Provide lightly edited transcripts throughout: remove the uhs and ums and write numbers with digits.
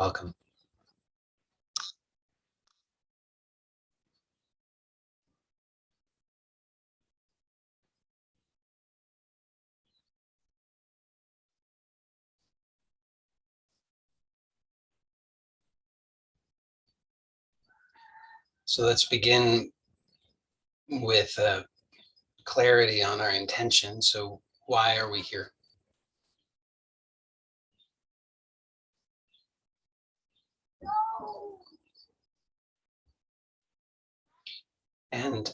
Welcome. So let's begin with clarity on our intention. So why are we here? And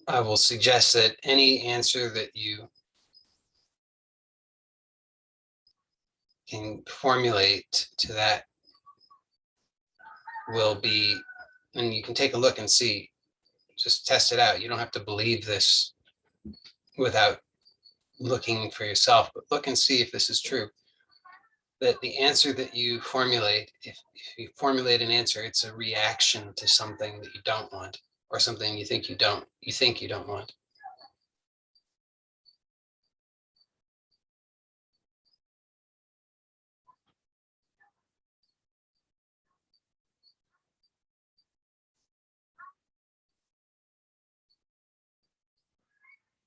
I will suggest that any answer that you can formulate to that will be, and you can take a look and see, just test it out. You don't have to believe this without looking for yourself, but look and see if this is true. That the answer that you formulate, if you formulate an answer, it's a reaction to something that you don't want, or something you think you don't want.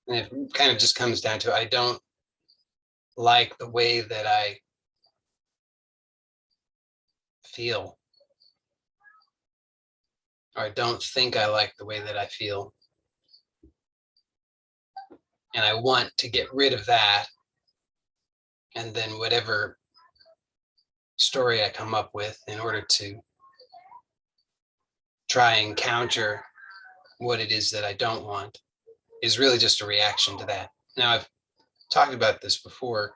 And it kind of just comes down to, I don't like the way that I feel, or I don't think I like the way that I feel. And I want to get rid of that. And then whatever story I come up with in order to try and counter what it is that I don't want is really just a reaction to that. Now, I've talked about this before,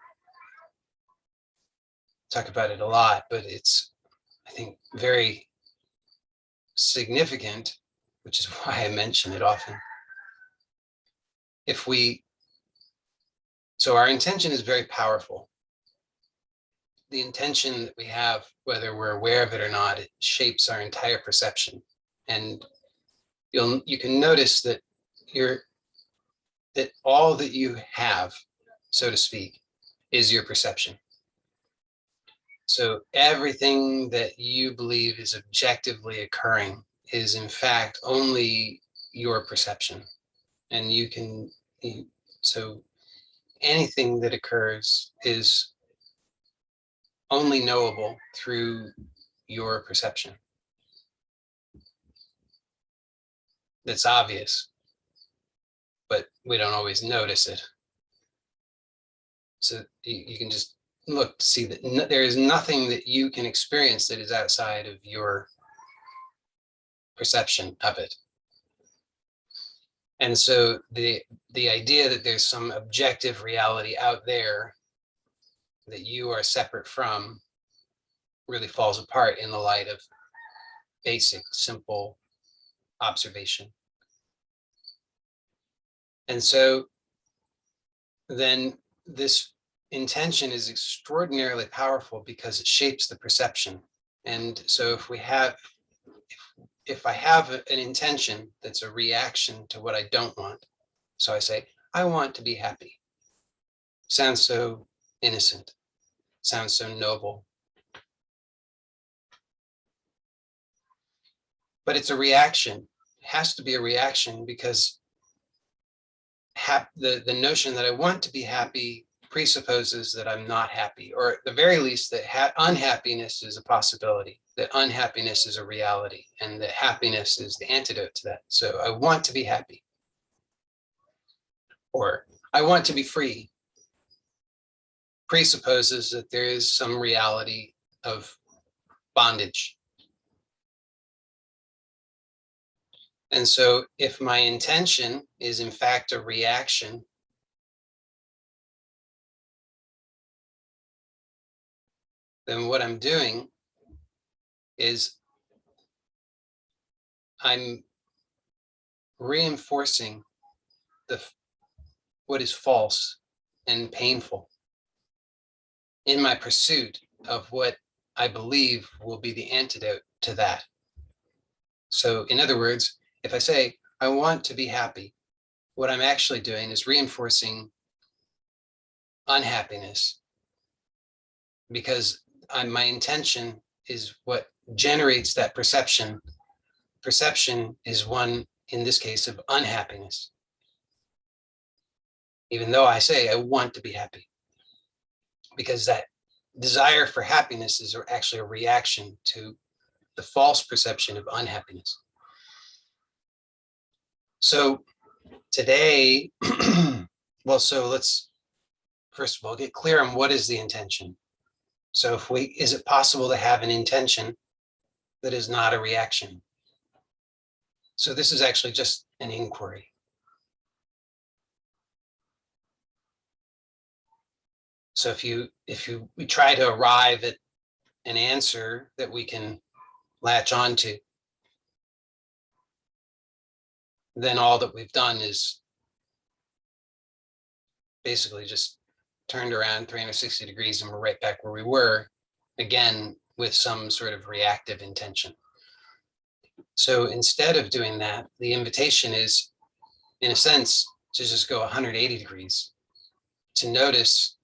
talk about it a lot, but it's, I think, very significant, which is why I mention it often. So our intention is very powerful. The intention that we have, whether we're aware of it or not, it shapes our entire perception. And you can notice that that all that you have, so to speak, is your perception. So everything that you believe is objectively occurring is in fact only your perception. And so anything that occurs is only knowable through your perception. That's obvious, but we don't always notice it. So you can just look to see that there is nothing that you can experience that is outside of your perception of it. And so the idea that there's some objective reality out there that you are separate from really falls apart in the light of basic, simple observation. And so then this intention is extraordinarily powerful because it shapes the perception. And so if I have an intention that's a reaction to what I don't want, so I say, I want to be happy. Sounds so innocent, sounds so noble. But it's a reaction. It has to be a reaction because the notion that I want to be happy presupposes that I'm not happy, or at the very least that unhappiness is a possibility, that unhappiness is a reality, and that happiness is the antidote to that. So I want to be happy, or I want to be free, presupposes that there is some reality of bondage. And so if my intention is in fact a reaction, then what I'm doing is I'm reinforcing what is false and painful in my pursuit of what I believe will be the antidote to that. So in other words, if I say, I want to be happy, what I'm actually doing is reinforcing unhappiness, because my intention what generates that perception. Perception is one, in this case, of unhappiness. Even though I say I want to be happy, because that desire for happiness is actually a reaction to the false perception of unhappiness. So today, well, so let's first of all get clear on what is the intention. So is it possible to have an intention that is not a reaction? So this is actually just an inquiry. So if we try to arrive at an answer that we can latch onto, then all that we've done is basically just turned around 360 degrees and we're right back where we were, again, with some sort of reactive intention. So instead of doing that, the invitation is, in a sense, to just go 180 degrees, to notice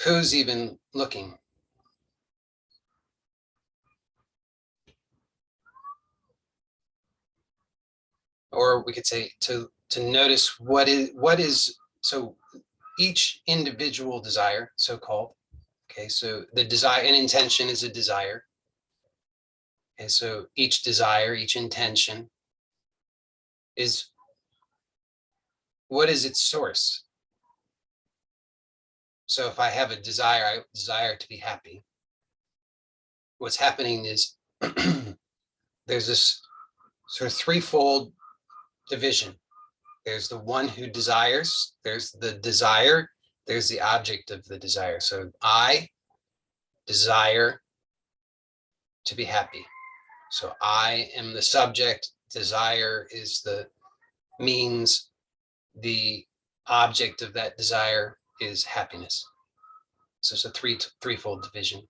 who's even looking. Or we could say to notice what is, so each individual desire, so-called, okay, so the desire, an intention is a desire. Okay, so each desire, each intention is, what is its source? So if I have a desire, I desire to be happy. What's happening is there's this sort of threefold division. There's the one who desires, there's the desire, there's the object of the desire. So I desire to be happy. So I am the subject, desire is the means, the object of that desire is happiness. So it's a threefold division.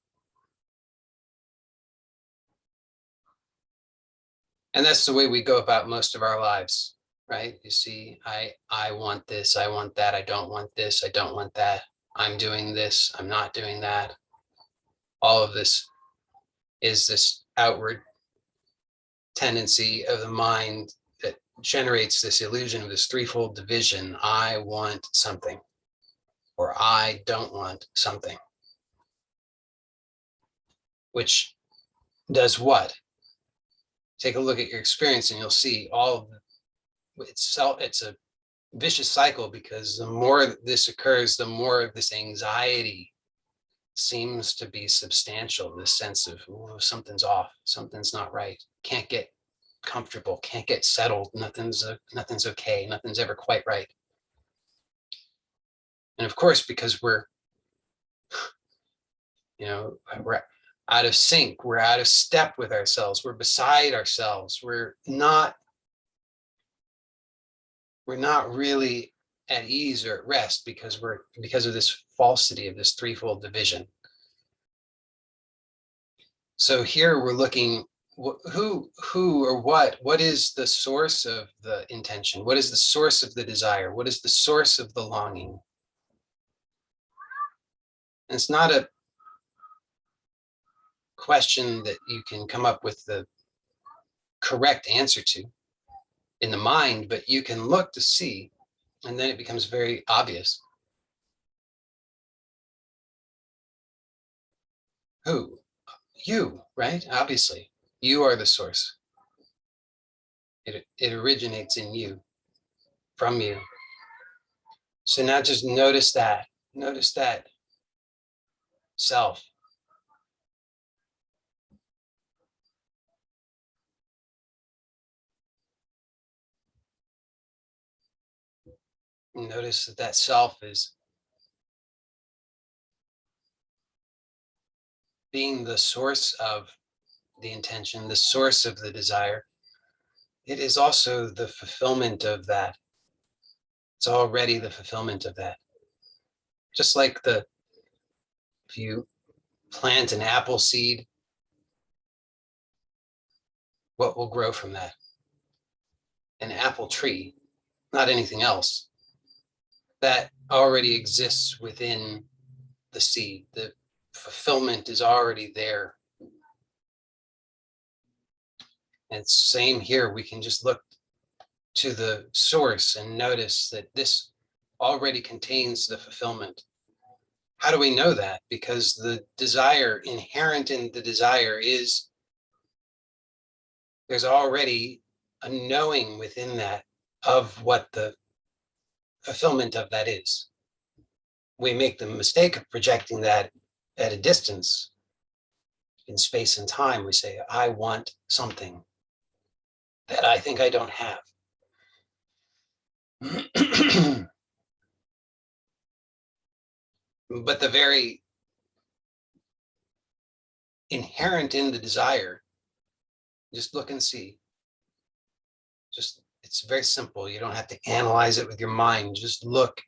And that's the way we go about most of our lives, right? You see, I want this, I want that, I don't want this, I don't want that. I'm doing this, I'm not doing that. All of this is this outward tendency of the mind that generates this illusion of this threefold division. I want something, or I don't want something. Which does what? Take a look at your experience and you'll see all of it's a vicious cycle, because the more this occurs, the more of this anxiety seems to be substantial. This sense of, oh, something's off, something's not right, can't get comfortable, can't get settled, nothing's okay, nothing's ever quite right. And of course, because we're out of sync, we're out of step with ourselves, we're beside ourselves, we're not really at ease or at rest, because of this falsity of this threefold division. So here we're looking, who or what is the source of the intention? What is the source of the desire? What is the source of the longing? And it's not a question that you can come up with the correct answer to in the mind, but you can look to see, and then it becomes very obvious. Who? You, right? Obviously, you are the source. It originates in you, from you. So now just notice that self. Notice that self is being the source of the intention, the source of the desire. It is also the fulfillment of that. It's already the fulfillment of that. Just like if you plant an apple seed, what will grow from that? An apple tree, not anything else. That already exists within the seed. fulfillment is already there. And same here, we can just look to the source and notice that this already contains the fulfillment. How do we know that? Because the desire, inherent in the desire, is there's already a knowing within that of what the fulfillment of that is. We make the mistake of projecting that at a distance in space and time. We say, I want something that I think I don't have. But the very inherent in the desire, just look and see. Just, it's very simple. You don't have to analyze it with your mind. Just look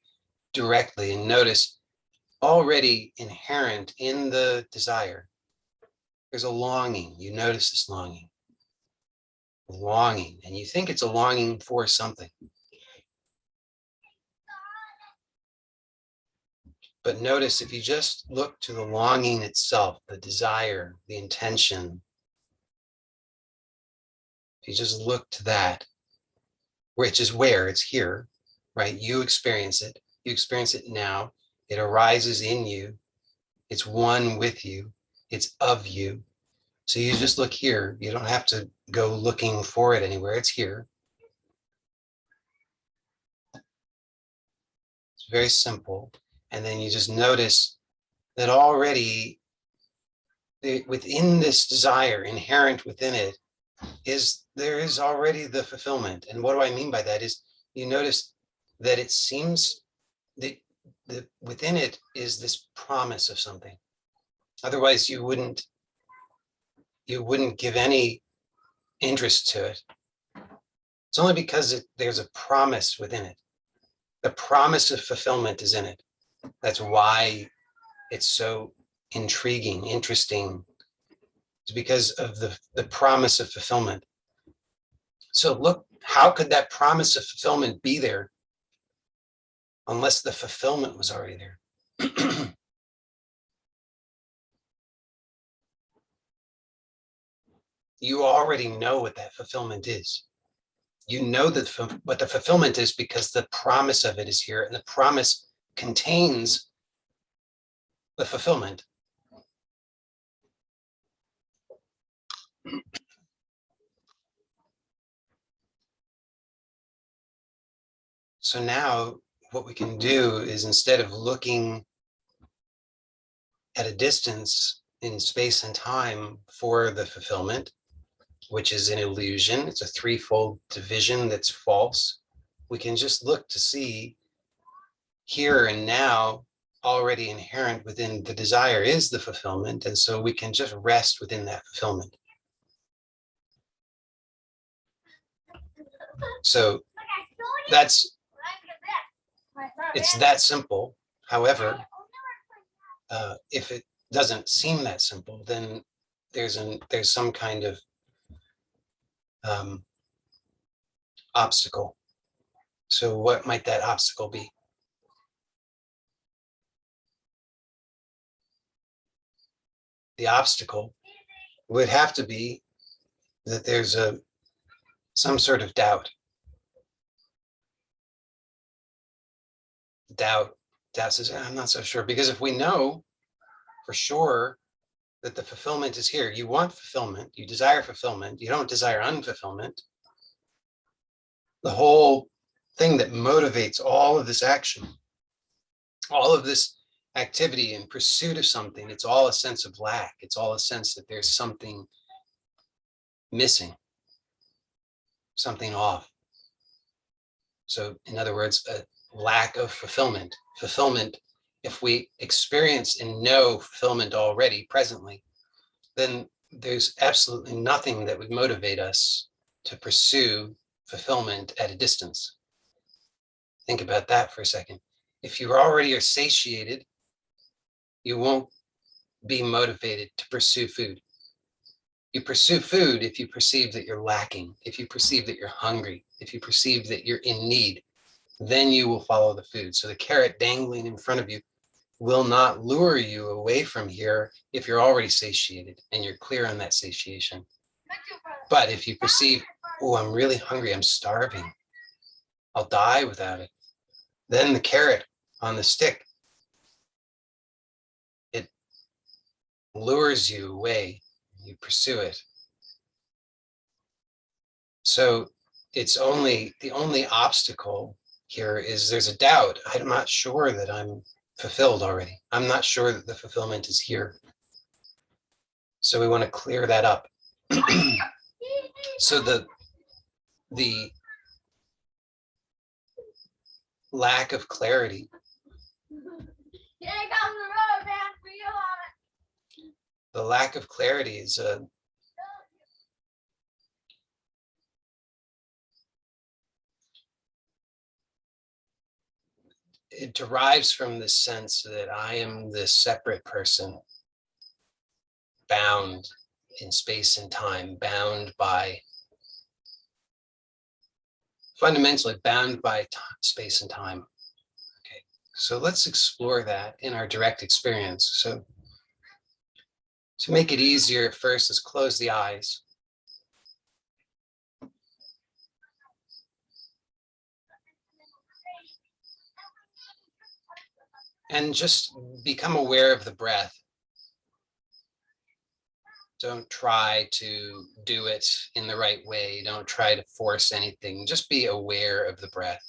directly and notice already inherent in the desire. There's a longing. You notice this longing, and you think it's a longing for something. But notice if you just look to the longing itself, the desire, the intention, if you just look to that, which is where it's here, right? You experience it. You experience it now. It arises in you. It's one with you. It's of you. So you just look here. You don't have to go looking for it anywhere. It's here. It's very simple. And then you just notice that already within this desire, inherent within it, there is already the fulfillment. And what do I mean by that is you notice that it seems that within it is this promise of something. Otherwise, you wouldn't give any interest to it. It's only because there's a promise within it. The promise of fulfillment is in it. That's why it's so intriguing, interesting. It's because of the promise of fulfillment. So look, how could that promise of fulfillment be there unless the fulfillment was already there? You already know what that fulfillment is. You know what the fulfillment is because the promise of it is here, and the promise contains the fulfillment. So now what we can do is, instead of looking at a distance in space and time for the fulfillment, which is an illusion, it's a threefold division that's false, we can just look to see here and now. Already inherent within the desire is the fulfillment, and so we can just rest within that fulfillment. So it's that simple. However, if it doesn't seem that simple, then there's some kind of obstacle. So what might that obstacle be? The obstacle would have to be that there's some sort of doubt. Doubt says, I'm not so sure. Because if we know for sure that the fulfillment is here, you want fulfillment, you desire fulfillment, you don't desire unfulfillment. The whole thing that motivates all of this action, all of this activity in pursuit of something, it's all a sense of lack. It's all a sense that there's something missing, something off. So in other words, a lack of fulfillment. Fulfillment, if we experience and know fulfillment already presently, then there's absolutely nothing that would motivate us to pursue fulfillment at a distance. Think about that for a second. If you already are satiated, you won't be motivated to pursue food. You pursue food if you perceive that you're lacking, if you perceive that you're hungry, if you perceive that you're in need, then you will follow the food. So the carrot dangling in front of you will not lure you away from here if you're already satiated and you're clear on that satiation. But if you perceive, oh, I'm really hungry, I'm starving, I'll die without it, then the carrot on the stick, it lures you away, you pursue it. So it's the only obstacle here is there's a doubt. I'm not sure that I'm fulfilled already. I'm not sure that the fulfillment is here. So we want to clear that up. So the lack of clarity is it derives from this sense that I am this separate person, bound in space and time, fundamentally bound by space and time. Okay, so let's explore that in our direct experience. So to make it easier at first, let's close the eyes. And just become aware of the breath. Don't try to do it in the right way. Don't try to force anything. Just be aware of the breath.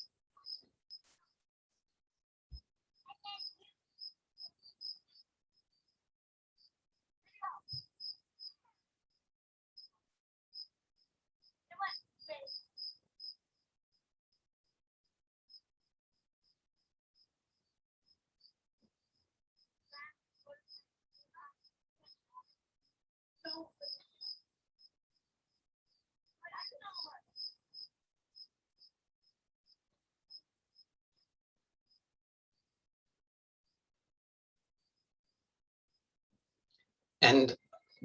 And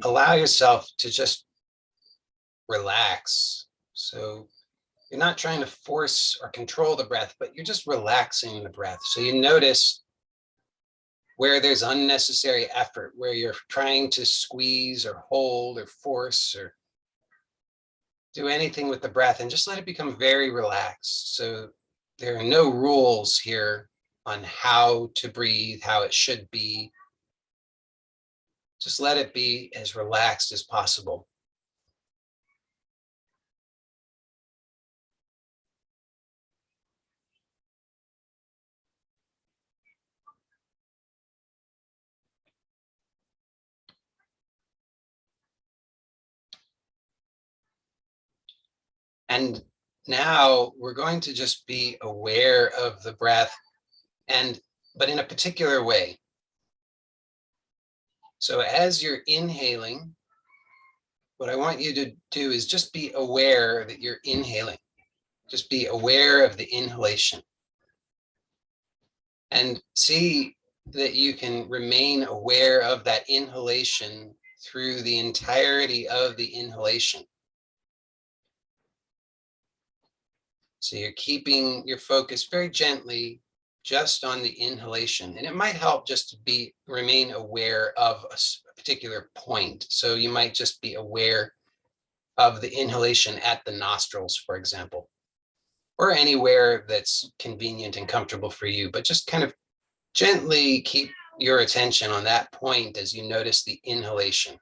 allow yourself to just relax. So you're not trying to force or control the breath, but you're just relaxing the breath. So you notice where there's unnecessary effort, where you're trying to squeeze or hold or force or do anything with the breath, and just let it become very relaxed. So there are no rules here on how to breathe, how it should be. Just let it be as relaxed as possible. And now we're going to just be aware of the breath, but in a particular way. So as you're inhaling, what I want you to do is just be aware that you're inhaling. Just be aware of the inhalation. And see that you can remain aware of that inhalation through the entirety of the inhalation. So you're keeping your focus very gently just on the inhalation. And it might help just to remain aware of a particular point. So you might just be aware of the inhalation at the nostrils, for example, or anywhere that's convenient and comfortable for you, but just kind of gently keep your attention on that point as you notice the inhalation.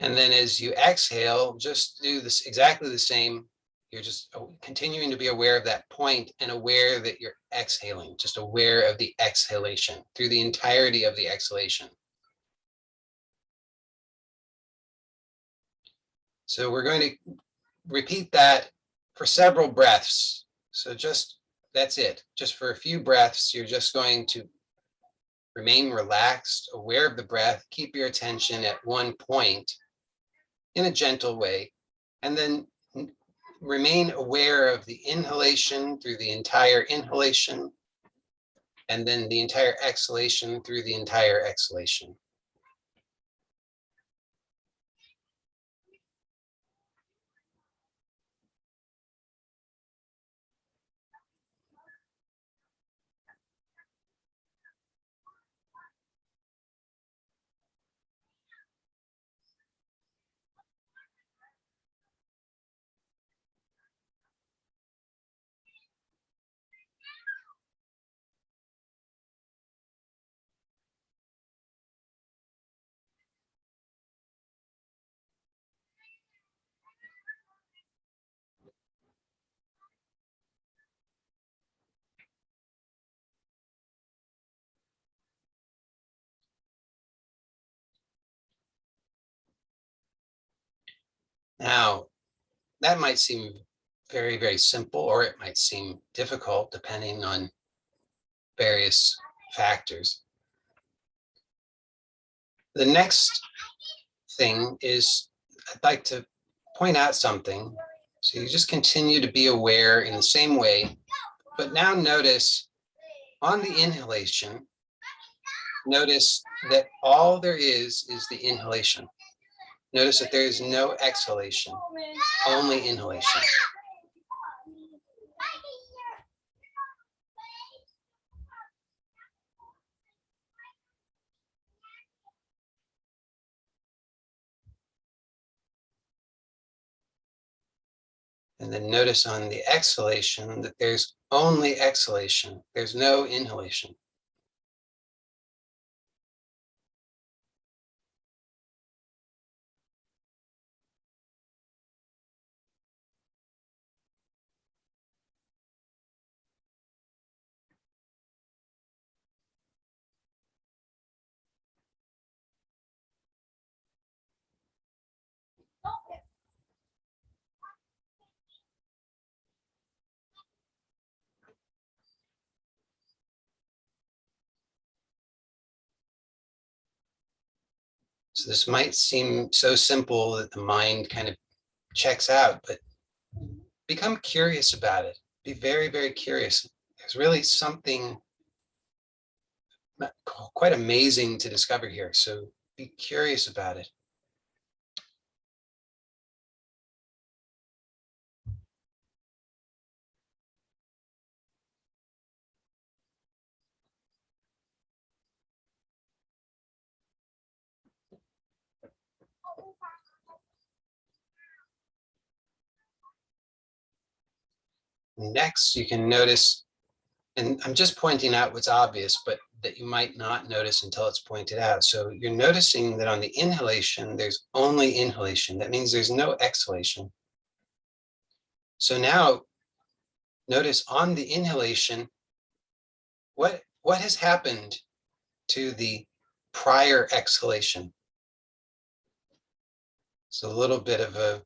And then as you exhale, just do this exactly the same. You're just continuing to be aware of that point and aware that you're exhaling, just aware of the exhalation through the entirety of the exhalation. So we're going to repeat that for several breaths. So that's it. Just for a few breaths, you're just going to remain relaxed, aware of the breath, keep your attention at one point in a gentle way, and then remain aware of the inhalation through the entire inhalation, and then the entire exhalation through the entire exhalation. Now, that might seem very, very simple, or it might seem difficult depending on various factors. The next thing is I'd like to point out something. So you just continue to be aware in the same way, but now notice on the inhalation, notice that all there is the inhalation. Notice that there is no exhalation, only inhalation. And then notice on the exhalation that there's only exhalation. There's no inhalation. So this might seem so simple that the mind kind of checks out, but become curious about it. Be very, very curious. There's really something quite amazing to discover here. So be curious about it. Next, you can notice, and I'm just pointing out what's obvious, but that you might not notice until it's pointed out. So you're noticing that on the inhalation, there's only inhalation. That means there's no exhalation. So now notice on the inhalation, what has happened to the prior exhalation? It's a little bit of a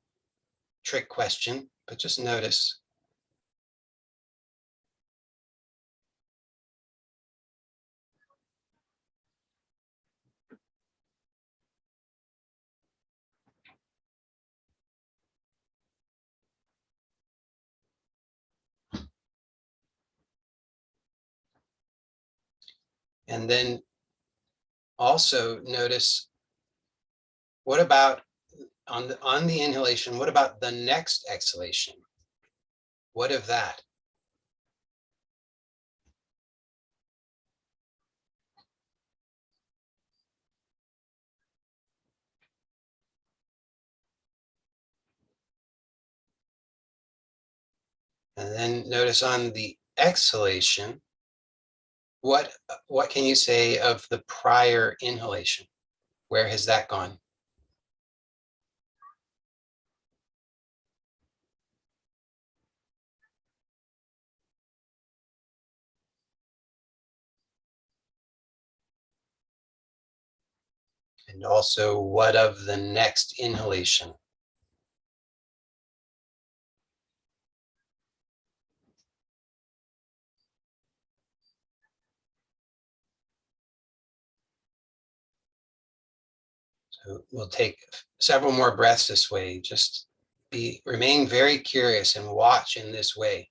trick question, but just notice. And then also notice, what about on the inhalation, what about the next exhalation? What of that? And then notice on the exhalation, what can you say of the prior inhalation? Where has that gone? And also, what of the next inhalation? So we'll take several more breaths this way. Just remain very curious and watch in this way.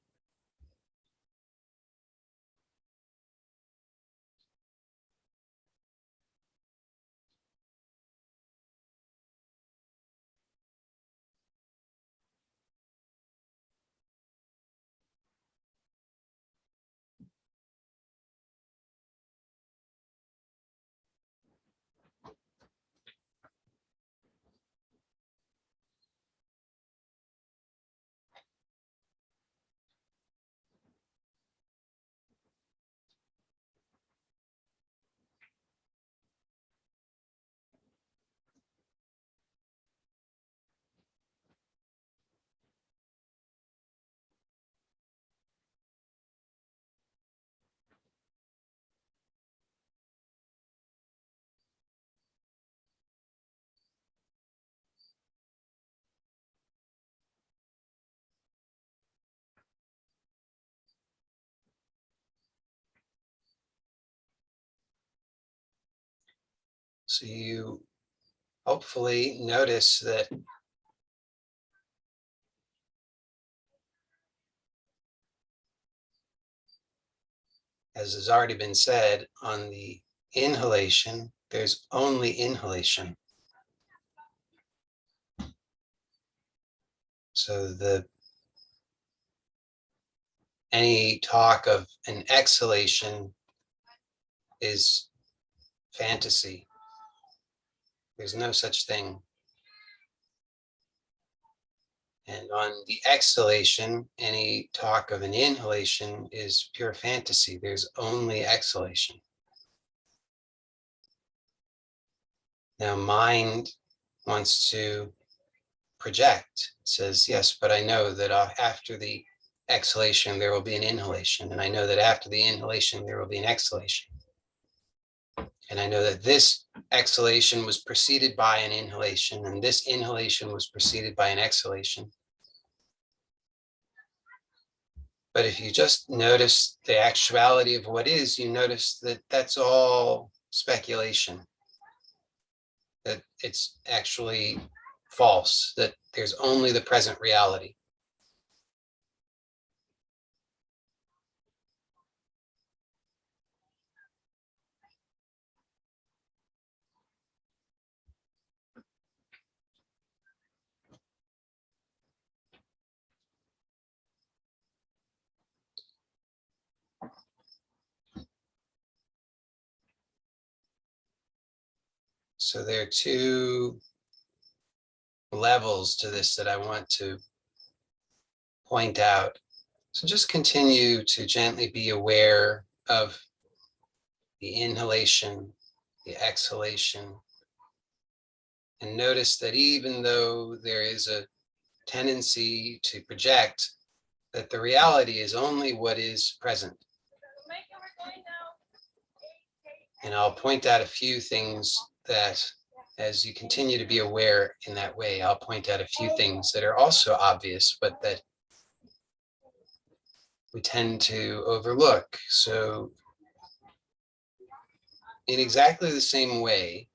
So you hopefully notice that as has already been said, on the inhalation, there's only inhalation. So any talk of an exhalation is fantasy. There's no such thing. And on the exhalation, any talk of an inhalation is pure fantasy. There's only exhalation. Now, mind wants to project. It says, yes, but I know that after the exhalation, there will be an inhalation. And I know that after the inhalation, there will be an exhalation. And I know that this exhalation was preceded by an inhalation, and this inhalation was preceded by an exhalation. But if you just notice the actuality of what is, you notice that that's all speculation, that it's actually false, that there's only the present reality. So there are two levels to this that I want to point out. So just continue to gently be aware of the inhalation, the exhalation, and notice that even though there is a tendency to project, that the reality is only what is present. And I'll point out a few things that, as you continue to be aware in that way, I'll point out a few things that are also obvious, but that we tend to overlook. So in exactly the same way,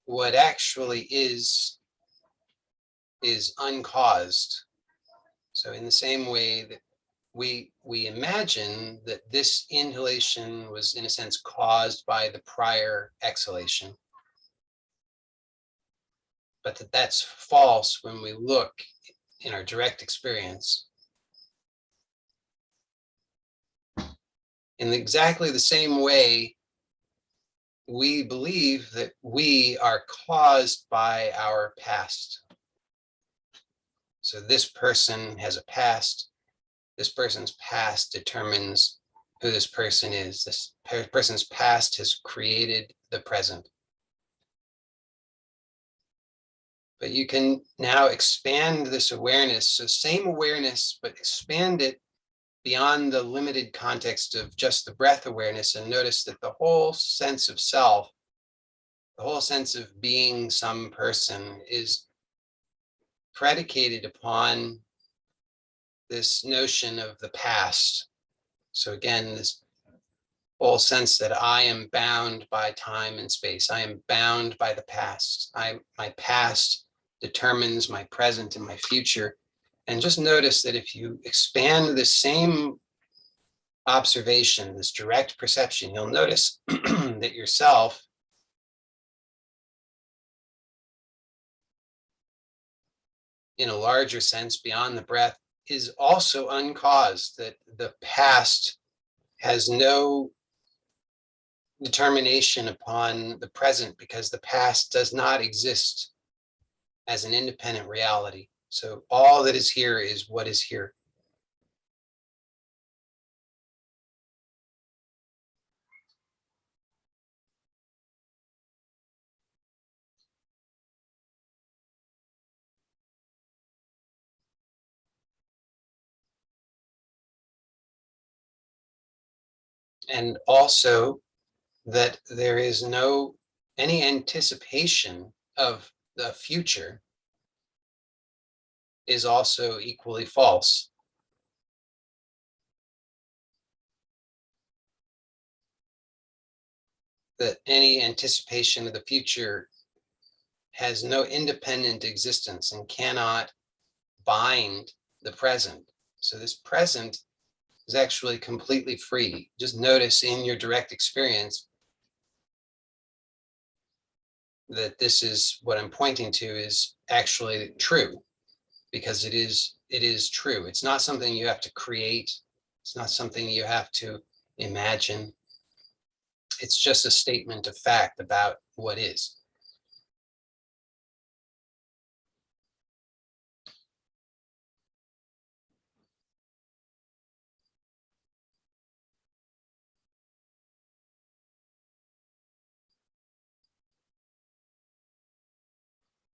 what actually is uncaused. So in the same way that we imagine that this inhalation was in a sense caused by the prior exhalation, but that's false when we look in our direct experience. In exactly the same way, we believe that we are caused by our past. So this person has a past. This person's past determines who this person is. This person's past has created the present. But you can now expand this awareness. So same awareness, but expand it beyond the limited context of just the breath awareness, and notice that the whole sense of self, the whole sense of being some person, is predicated upon this notion of the past. So again, this whole sense that I am bound by time and space. I am bound by the past. My past determines my present and my future. And just notice that if you expand the same observation, this direct perception, you'll notice that yourself in a larger sense beyond the breath is also uncaused, that the past has no determination upon the present because the past does not exist as an independent reality. So all that is here is what is here. And also that there is no any anticipation of the future is also equally false. that any anticipation of the future has no independent existence and cannot bind the present. So this present is actually completely free. Just notice in your direct experience that this is what I'm pointing to is actually true, because it is true. It's not something you have to create. It's not something you have to imagine. It's just a statement of fact about what is.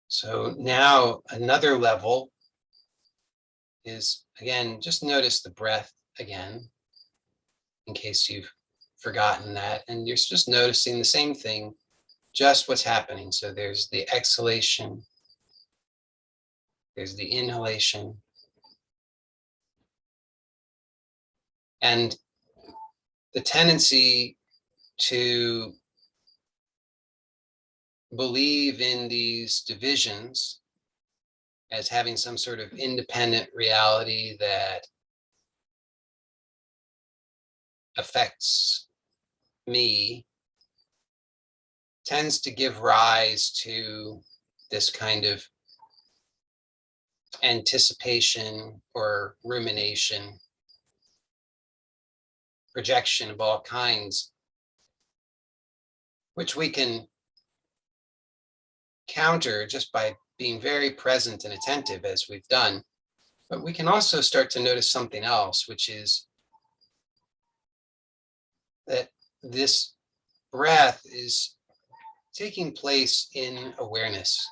So now another level is, again, just notice the breath again, in case you've forgotten that. And you're just noticing the same thing, just what's happening. So there's the exhalation, there's the inhalation, and the tendency to believe in these divisions as having some sort of independent reality that affects me tends to give rise to this kind of anticipation or rumination, projection of all kinds, which we can counter just by being very present and attentive, as we've done. But we can also start to notice something else, which is that this breath is taking place in awareness.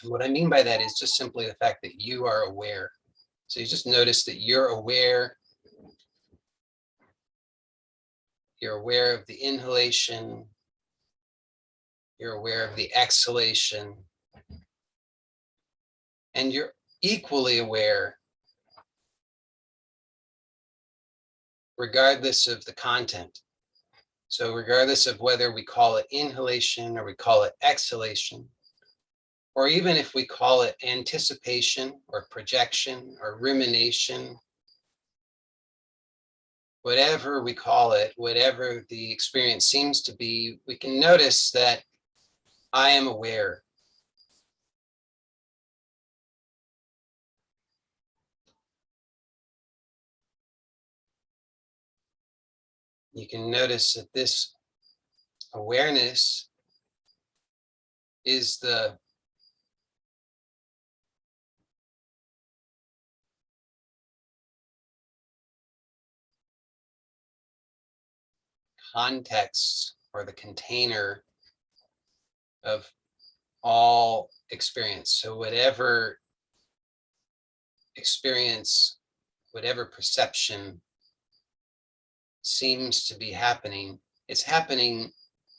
And what I mean by that is just simply the fact that you are aware. So you just notice that you're aware. You're aware of the inhalation. You're aware of the exhalation. And you're equally aware, regardless of the content. So regardless of whether we call it inhalation or we call it exhalation, or even if we call it anticipation or projection or rumination, whatever we call it, whatever the experience seems to be, we can notice that I am aware. You can notice that this awareness is the context or the container of all experience. So whatever experience, whatever perception seems to be happening, it's happening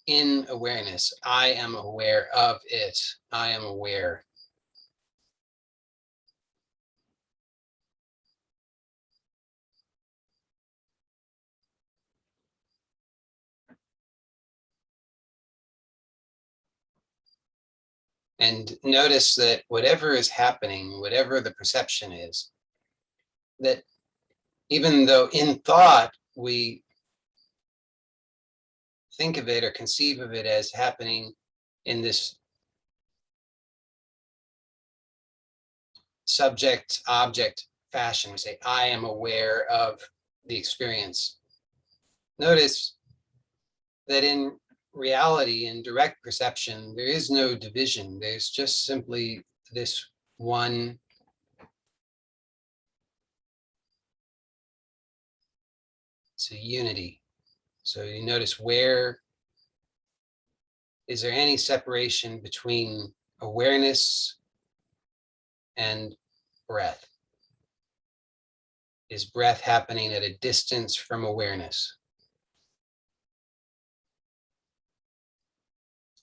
in awareness. I am aware of it. I am aware. And notice that whatever is happening, whatever the perception is, that even though in thought we think of it or conceive of it as happening in this subject-object fashion, we say, I am aware of the experience. Notice that in reality, in direct perception, there is no division. There's just simply this one unity. So you notice, where is there any separation between awareness and breath? Is breath happening at a distance from awareness?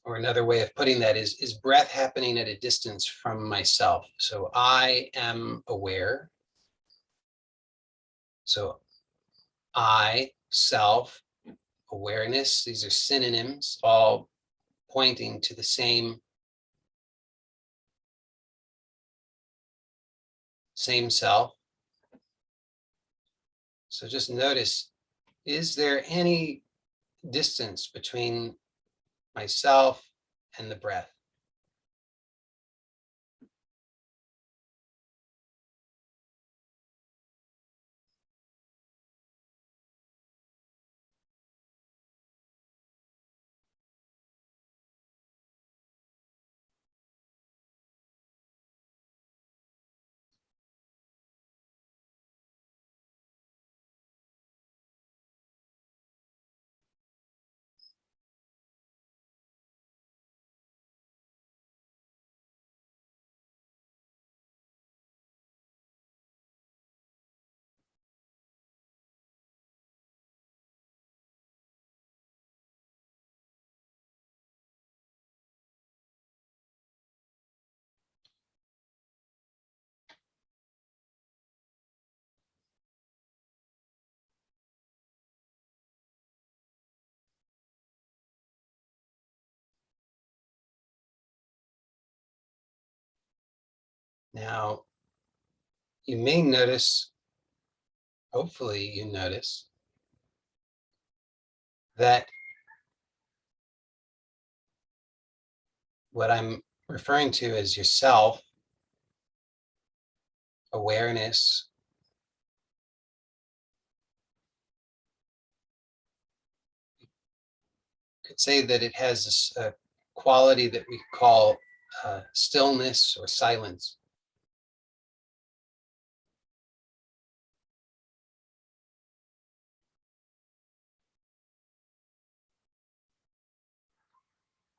Or another way of putting that is breath happening at a distance from myself? So I am aware. So I, self, awareness. These are synonyms, all pointing to the same self. So just notice, is there any distance between myself and the breath? Now, you may notice, hopefully you notice, that what I'm referring to as yourself, awareness, could say that it has this quality that we call stillness or silence.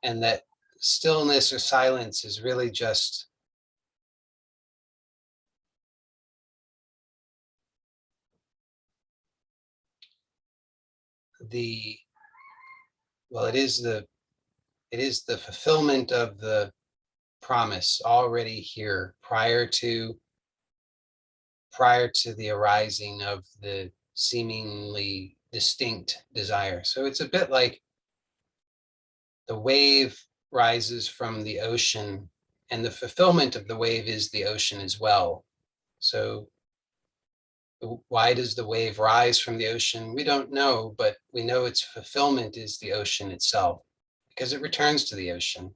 And that stillness or silence is really just the, well, it is the fulfillment of the promise already here prior to the arising of the seemingly distinct desire. So it's a bit like the wave rises from the ocean, and the fulfillment of the wave is the ocean as well. So why does the wave rise from the ocean? We don't know, but we know its fulfillment is the ocean itself, because it returns to the ocean.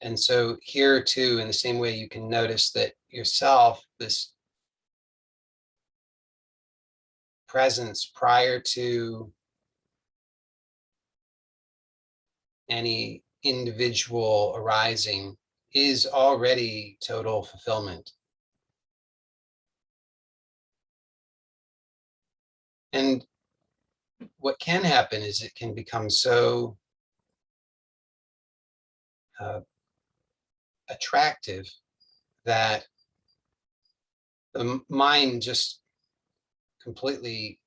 And so here too, in the same way, you can notice that yourself, this presence prior to any individual arising, is already total fulfillment. And what can happen is it can become so attractive that the mind just completely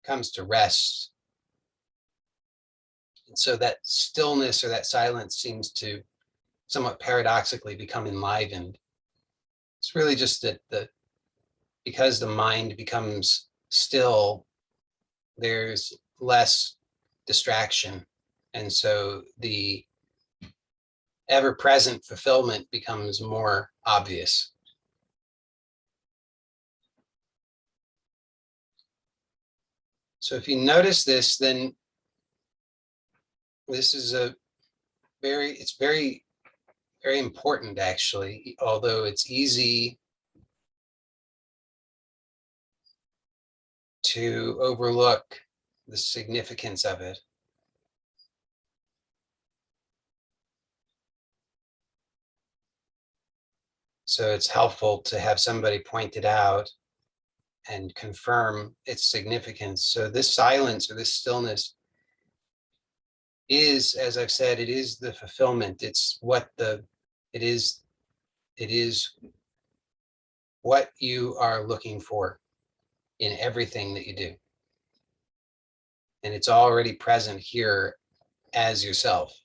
comes to rest. And so that stillness or that silence seems to somewhat paradoxically become enlivened. It's really just that because the mind becomes still, there's less distraction. And so the ever-present fulfillment becomes more obvious. So if you notice this, then this is it's very, very important actually, although it's easy to overlook the significance of it. So it's helpful to have somebody point it out and confirm its significance. So this silence or this stillness is, as I've said, it is the fulfillment. It's what it is what you are looking for in everything that you do. And it's already present here as yourself.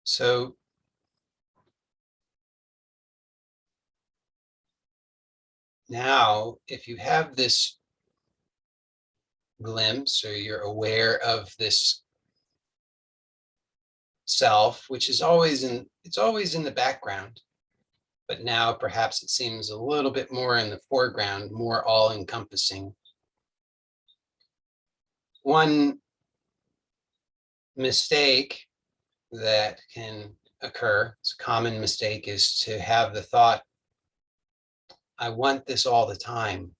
So now, if you have this glimpse, or you're aware of this self, which is always in the background, but now perhaps it seems a little bit more in the foreground, more all-encompassing. One mistake that can occur, it's a common mistake, is to have the thought, I want this all the time.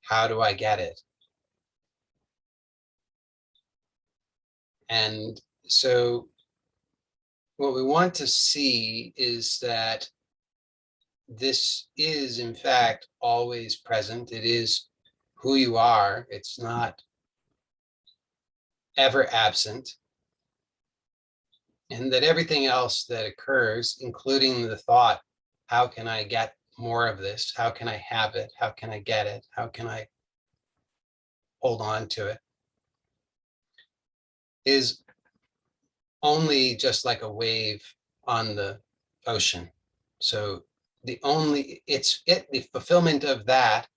How do I get it? And so what we want to see is that this is, in fact, always present. It is who you are. It's not ever absent. And that everything else that occurs, including the thought, how can I get more of this? How can I have it? How can I get it? How can I hold on to it? Is only just like a wave on the ocean. So the fulfillment of that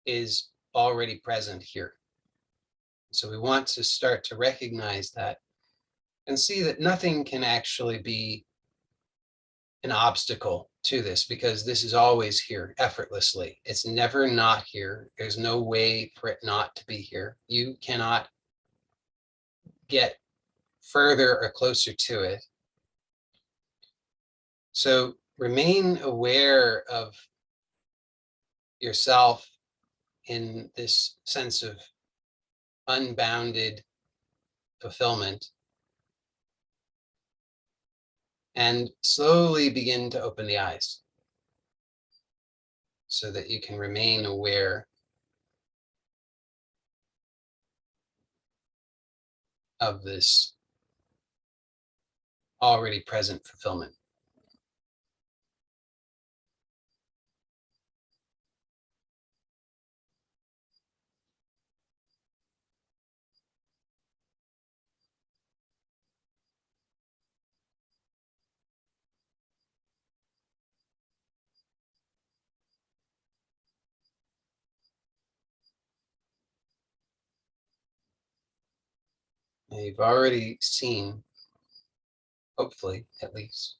is already present here. So we want to start to recognize that and see that nothing can actually be an obstacle to this, because this is always here effortlessly. It's never not here. There's no way for it not to be here. You cannot get further or closer to it. So remain aware of yourself in this sense of unbounded fulfillment, and slowly begin to open the eyes so that you can remain aware of this already present fulfillment. Now, you've already seen, hopefully at least,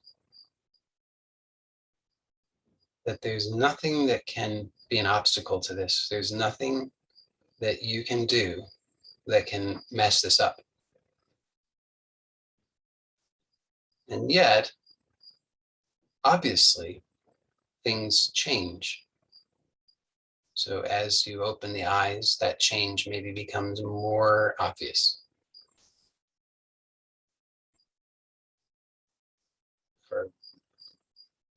that there's nothing that can be an obstacle to this. There's nothing that you can do that can mess this up. And yet, obviously, things change. So as you open the eyes, that change maybe becomes more obvious. For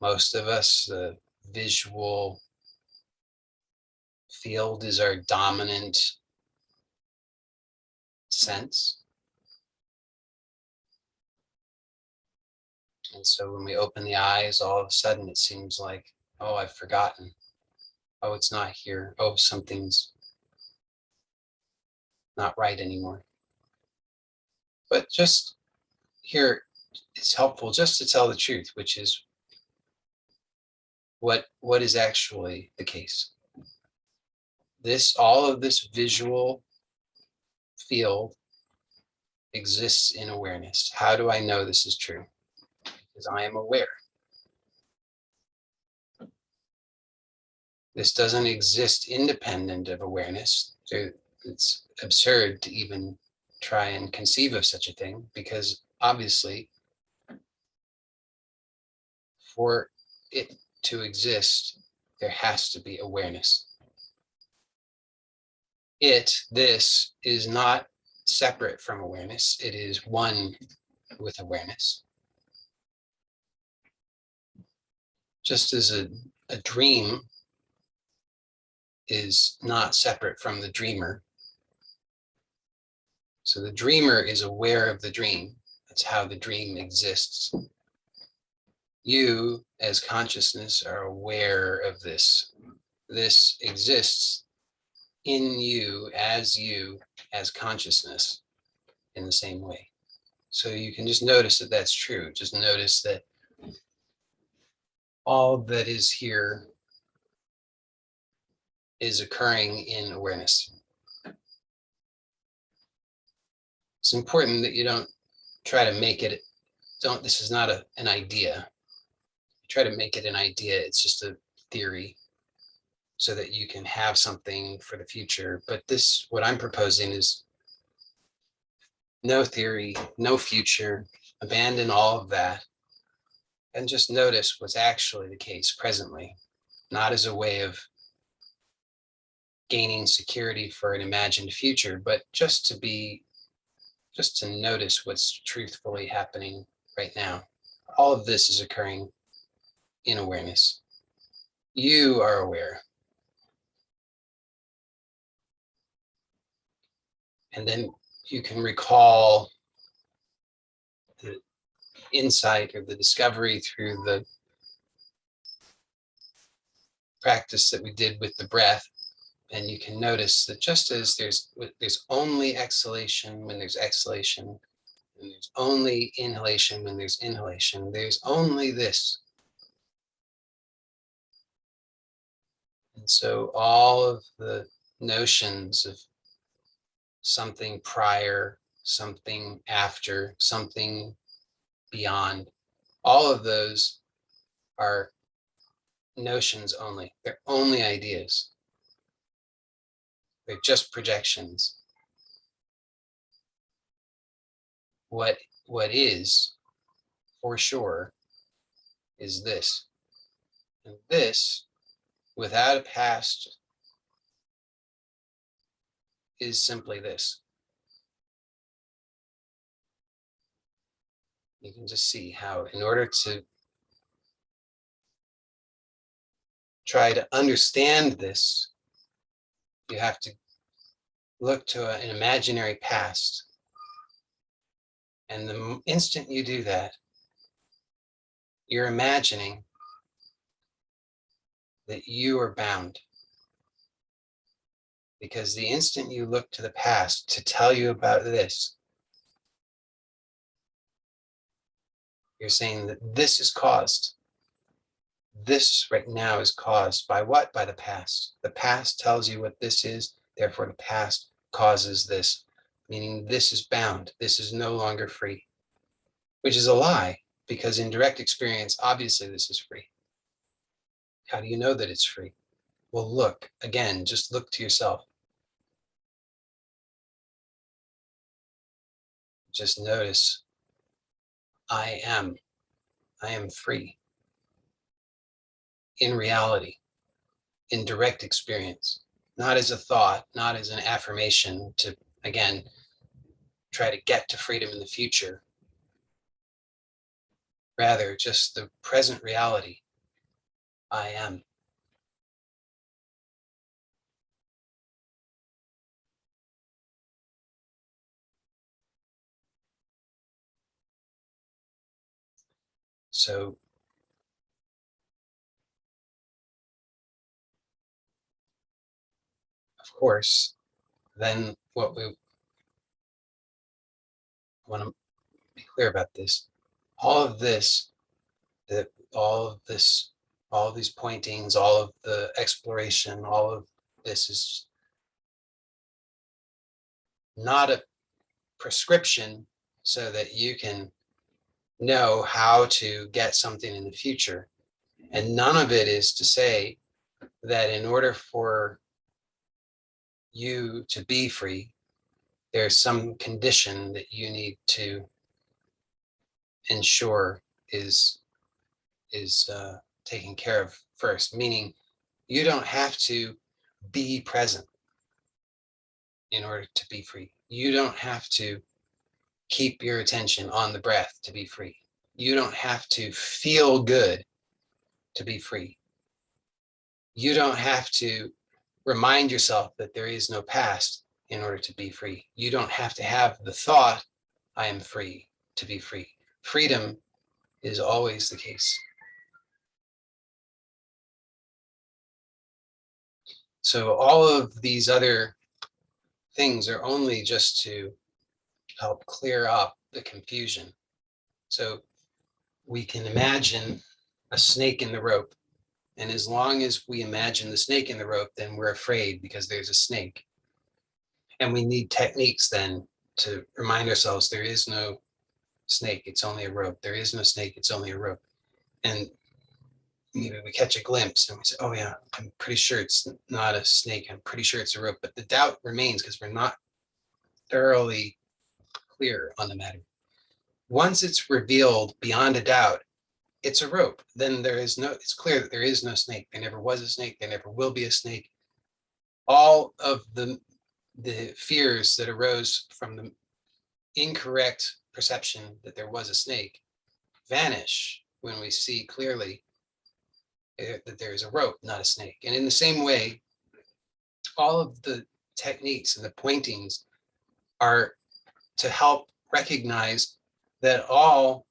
most of us, the visual field is our dominant sense. And so when we open the eyes, all of a sudden it seems like, oh, I've forgotten. Oh, it's not here. Oh, something's not right anymore. But just here, it's helpful just to tell the truth, which is what is actually the case. All of this visual field exists in awareness. How do I know this is true? Because I am aware. This doesn't exist independent of awareness. It's absurd to even try and conceive of such a thing, because obviously for it to exist, there has to be awareness. This is not separate from awareness. It is one with awareness. Just as a dream is not separate from the dreamer. So the dreamer is aware of the dream. That's how the dream exists. You, as consciousness, are aware of this. This exists in you as consciousness in the same way. So you can just notice that that's true. Just notice that all that is here is occurring in awareness. It's important that you don't try to make it, this is not an idea. Try to make it an idea. It's just a theory so that you can have something for the future. But this, what I'm proposing is no theory, no future, abandon all of that and just notice what's actually the case presently, not as a way of gaining security for an imagined future, but just to notice what's truthfully happening right now. All of this is occurring in awareness. You are aware. And then you can recall the insight or the discovery through the practice that we did with the breath. And you can notice that just as there's only exhalation when there's exhalation, and there's only inhalation when there's inhalation, there's only this. And so all of the notions of something prior, something after, something beyond, all of those are notions only. They're only ideas. They're just projections. What is for sure is this. And this, without a past, is simply this. You can just see how, in order to try to understand this, you have to look to an imaginary past. And the instant you do that, you're imagining that you are bound. Because the instant you look to the past to tell you about this, you're saying that this is caused. This right now is caused by what? By the past. The past tells you what this is, therefore the past causes this, meaning this is bound. This is no longer free, which is a lie, because in direct experience, obviously this is free. How do you know that it's free? Well, look, again, just look to yourself. Just notice, I am free. In reality, in direct experience, not as a thought, not as an affirmation to, again, try to get to freedom in the future. Rather, just the present reality. I am. So, of course, then what we want to be clear about this, all of this, all of these pointings, all of the exploration, all of this is not a prescription so that you can know how to get something in the future. And none of it is to say that in order for you to be free, there's some condition that you need to ensure is taken care of first, meaning you don't have to be present in order to be free. You don't have to keep your attention on the breath to be free. You don't have to feel good to be free. You don't have to remind yourself that there is no past in order to be free. You don't have to have the thought, I am free, to be free. Freedom is always the case. So all of these other things are only just to help clear up the confusion. So we can imagine a snake in the rope. And as long as we imagine the snake in the rope, then we're afraid because there's a snake. And we need techniques then to remind ourselves there is no snake, it's only a rope. There is no snake, it's only a rope. And maybe we catch a glimpse and we say, oh yeah, I'm pretty sure it's not a snake. I'm pretty sure it's a rope. But the doubt remains because we're not thoroughly clear on the matter. Once it's revealed beyond a doubt, it's a rope. Then it's clear that there is no snake. There never was a snake. There never will be a snake. All of the fears that arose from the incorrect perception that there was a snake vanish when we see clearly that there is a rope, not a snake. And in the same way, all of the techniques and the pointings are to help recognize that all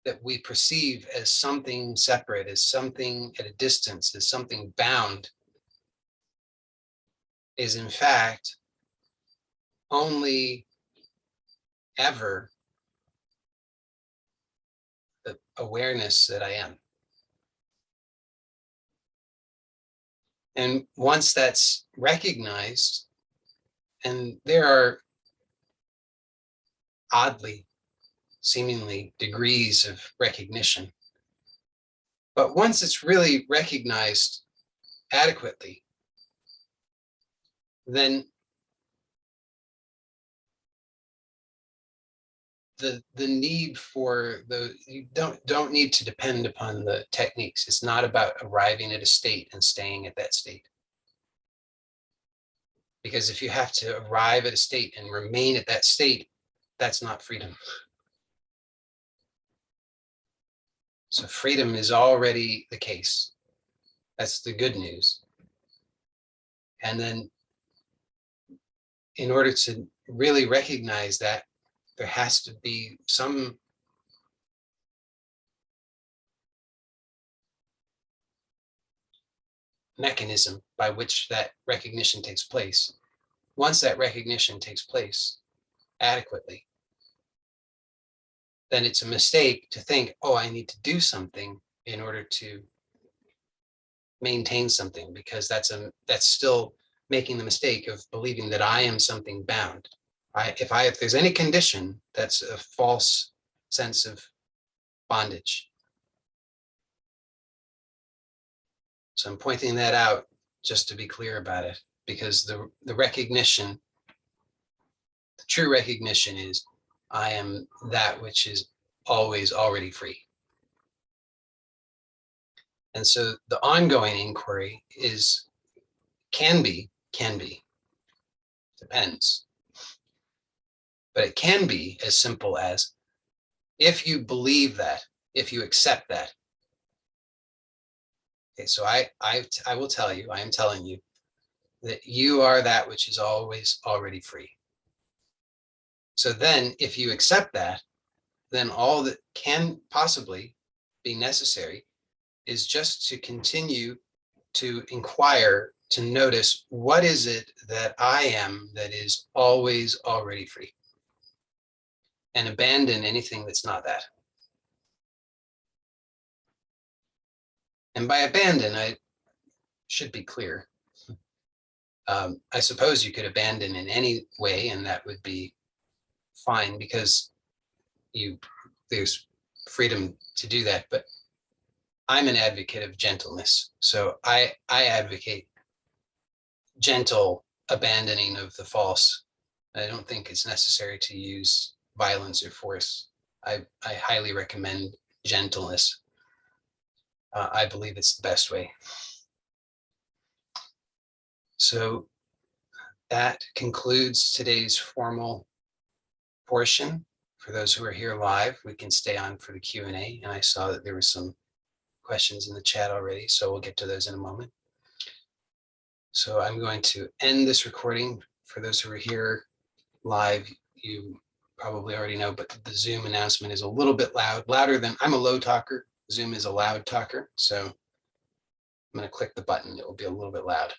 that we perceive as something separate, as something at a distance, as something bound, is in fact only ever the awareness that I am. And once that's recognized, and there are oddly, seemingly degrees of recognition, but once it's really recognized adequately, then the need for you don't need to depend upon the techniques. It's not about arriving at a state and staying at that state. Because if you have to arrive at a state and remain at that state, that's not freedom. So freedom is already the case. That's the good news. And then in order to really recognize that, there has to be some mechanism by which that recognition takes place. Once that recognition takes place adequately, then it's a mistake to think, oh, I need to do something in order to maintain something, because that's still making the mistake of believing that I am something bound. If there's any condition, that's a false sense of bondage. So I'm pointing that out just to be clear about it, because the recognition, the true recognition is I am that which is always already free. And so the ongoing inquiry can be, depends. But it can be as simple as, if you believe that, if you accept that. Okay, so I will tell you, I am telling you that you are that which is always already free. So then if you accept that, then all that can possibly be necessary is just to continue to inquire, to notice, what is it that I am that is always already free? And abandon anything that's not that. And by abandon, I should be clear. I suppose you could abandon in any way, and that would be fine, because there's freedom to do that. But I'm an advocate of gentleness. So I advocate gentle abandoning of the false. I don't think it's necessary to use violence or force. I highly recommend gentleness. I believe it's the best way. So that concludes today's formal portion. For those who are here live, we can stay on for the Q&A. And I saw that there were some questions in the chat already, so we'll get to those in a moment. So I'm going to end this recording. For those who are here live, you probably already know, but the Zoom announcement is a little bit louder than, I'm a low talker. Zoom is a loud talker. So I'm going to click the button. It will be a little bit loud.